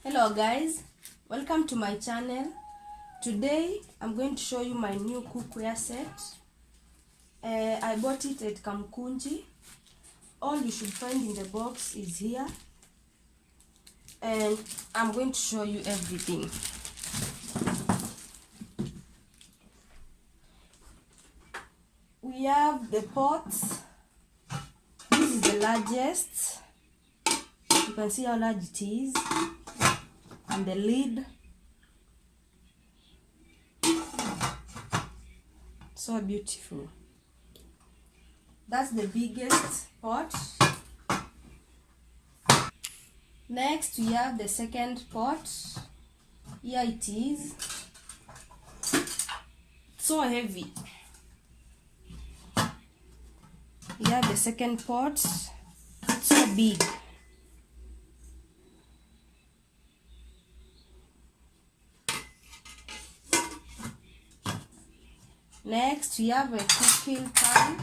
Hello guys, welcome to my channel. Today I'm going to show you my new cookware set. I bought it at Kamukunji. All you should find in the box is here, and I'm going to show you everything. We have the pots. This is the largest. You can see how large it is, and the lid. So beautiful. That's the biggest pot. Next we have the second pot. Here it is. So heavy. We have the second pot. So big. Next we have a cooking pan.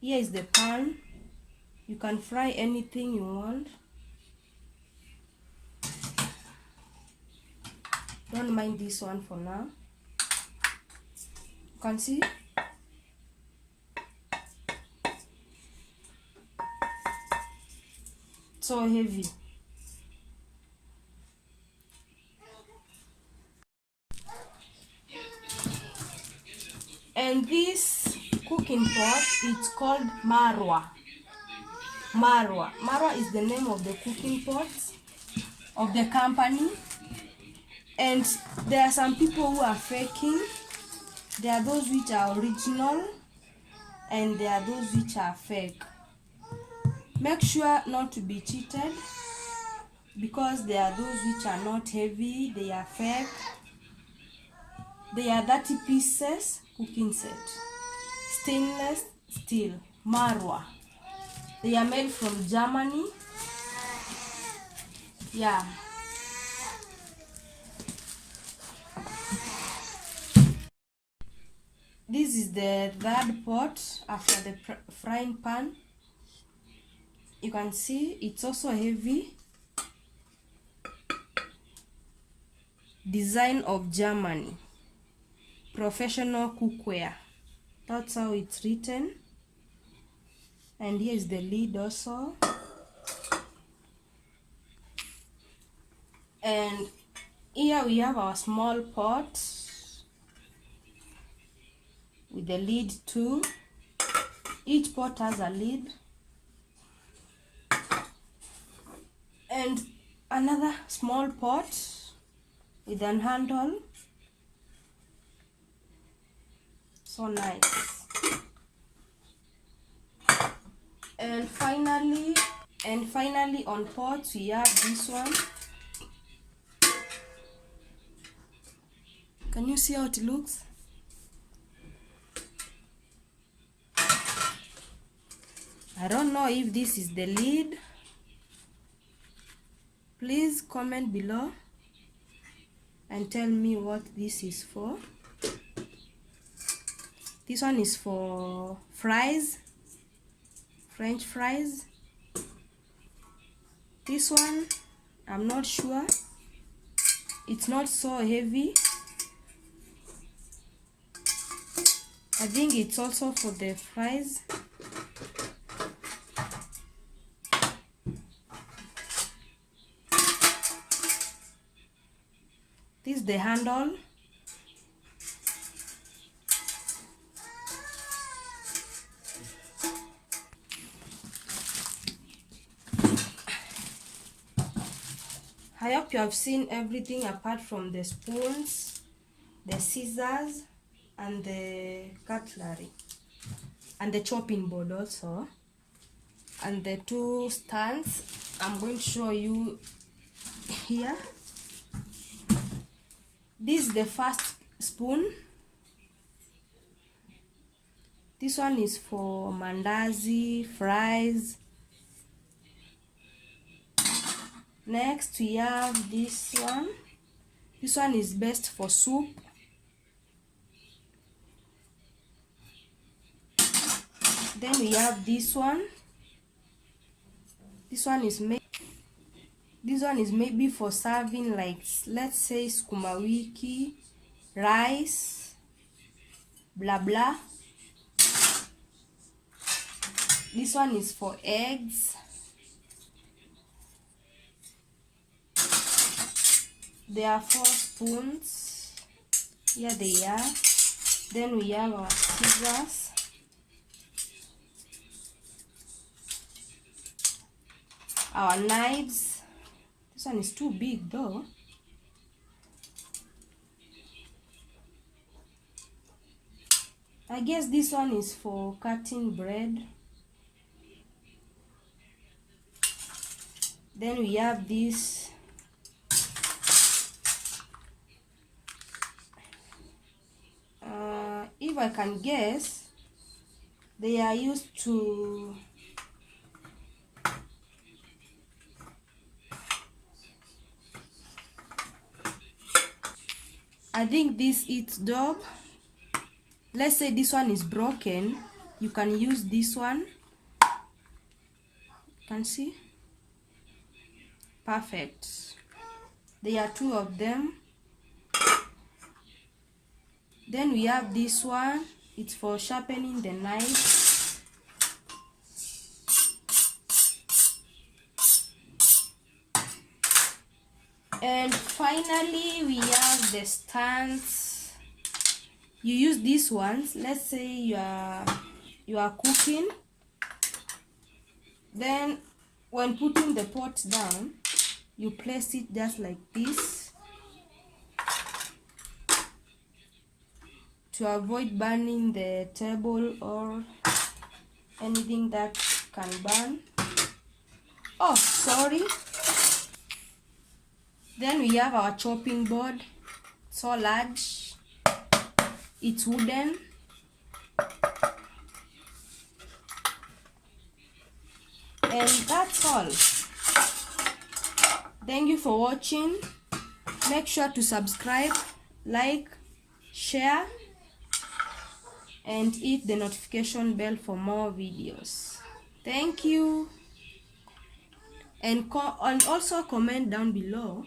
Here is the pan. You can fry anything you want. Don't mind this one for now. You can see. So heavy. And this cooking pot, it's called Marwa. Marwa is the name of the cooking pot of the company. And there are some people who are faking. There are those which are original, and there are those which are fake. Make sure not to be cheated, because there are those which are not heavy, they are fake. They are 30 pieces cooking set. Stainless steel, Marwa. They are made from Germany. Yeah. This is the third pot after the frying pan. You can see it's also heavy. Design of Germany. Professional cookware. That's how it's written. And here is the lid also. And here we have our small pot with the lid too. Each pot has a lid. And another small pot with an handle. So nice. And finally on pots we have this one. Can you see how it looks? I don't know if this is the lid. Please comment below and tell me what this is for. This one is for fries, French fries. This one, I'm not sure. It's not so heavy. I think it's also for the fries. This is the handle. I hope you have seen everything apart from the spoons, the scissors, and the cutlery, and the chopping board also, and the two stands. I'm going to show you here. This is the first spoon. This one is for mandazi, fries. Next we have this one. This one is best for soup. Then we have this one. This one is maybe for serving, like, let's say sukuma wiki, rice, blah blah. This one is for eggs. There are 4 spoons. Here they are. Then we have our scissors. Our knives. This one is too big though. I guess this one is for cutting bread. Then we have this. If I can guess, they are used to I think this eats dough. Let's say this one is broken, you can use this one. You can see? Perfect. There are 2 of them. Then we have this one. It's for sharpening the knife. And finally we have the stands. You use these ones. Let's say you are cooking. Then when putting the pot down, you place it just like this to avoid burning the table or anything that can burn. Oh, sorry. Then we have our chopping board. So large. It's wooden. And that's all. Thank you for watching. Make sure to subscribe, like, share, and hit the notification bell for more videos. Thank you. And also comment down below